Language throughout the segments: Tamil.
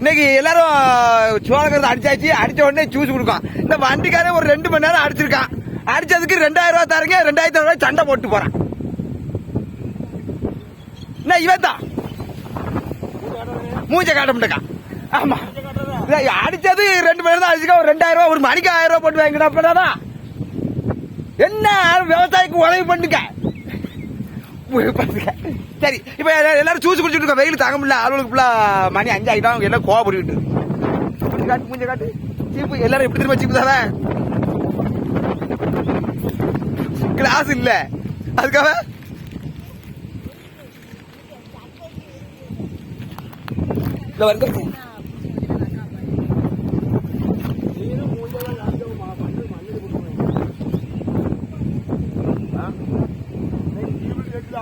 இன்னைக்கு எல்லாரும் சோளக்கருது அடிச்சாச்சு. அடிச்ச உடனே ஜூஸ் கொடுக்கும். இந்த வண்டிக்காரன் ஒரு 2 மணி நேரம் அடிச்சிருக்கான். அடிச்சதுக்கு 2000 ரூபாய் தரங்க, 2500 ரூபாய் சண்டை போட்டு போறான். என்ன இவன் தான் மூஞ்ச காட்ட மாட்டேக்கா. ஆமா, அடிச்சது 2 மணி நேரம் அடிச்சுக்க. ஒரு 2000 ரூபாய், ஒரு மணிக்கு 1000 ரூபாய் போட்டு வாங்கிடா. என்ன விவசாயிக்கு உதவி பண்ணுங்க. சரி, இப்ப எல்லாரும் ஜூஸ் குடிச்சிட்டு இருக்கோம். வெயில் தாங்க முடியல. ஆளுகளுக்கு ஃபுல்லா மணி 5 ஆகிட்டோம். எல்லாம் கோவப்பட்டு காட்டு மூஞ்ச காட்டு. சீப்பு எல்லாரும் எப்படி திரும்ப சீப்பு தானே. கிளாஸ் இல்ல அதுக்காக வருது.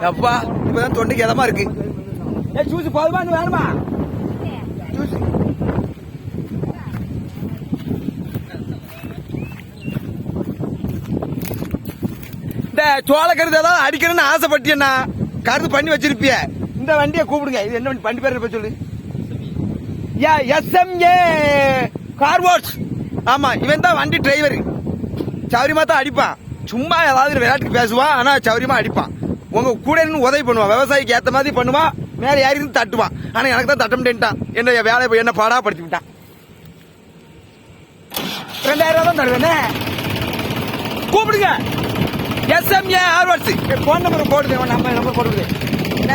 அப்பா இப்பதான் தொண்டைக்கு இதமா இருக்கு. ஜூஸ் போதுமான்னு வேணுமா? ஜூஸ் இந்த சோள கருது ஏதாவது அடிக்கணும்னு ஆசைப்பட்டியண்ணா, கருது பண்ணி வச்சிருப்பிய. இந்த வண்டியை கூப்பிடுங்க. இது என்ன வண்டி பேர் இருப்ப சொல்லு. SMA car wash. ஆமா, இவன் தான் வண்டி டிரைவர். சௌரியமா தான் அடிப்பான். சும்மா ஏதாவது விளையாட்டுக்கு பேசுவான், ஆனா சௌரியமா அடிப்பான். உங்க கூட இருந்து உதவி பண்ணுவான். விவசாயிக்கு ஏத்த மாதிரி பண்ணுவான். மேல ஏறி இருந்து தட்டுவான். ஆனா எனக்கு தான் தட்ட முடியன்ட்டான். என்ன வேலை என்ன பாடா படிச்சு விட்டான். 2000 ரூபாய் தான் தருவேனே. கூப்பிடுங்க. SMA car wash. Phone number போடுங்க. நம்பர் போடுங்க. என்ன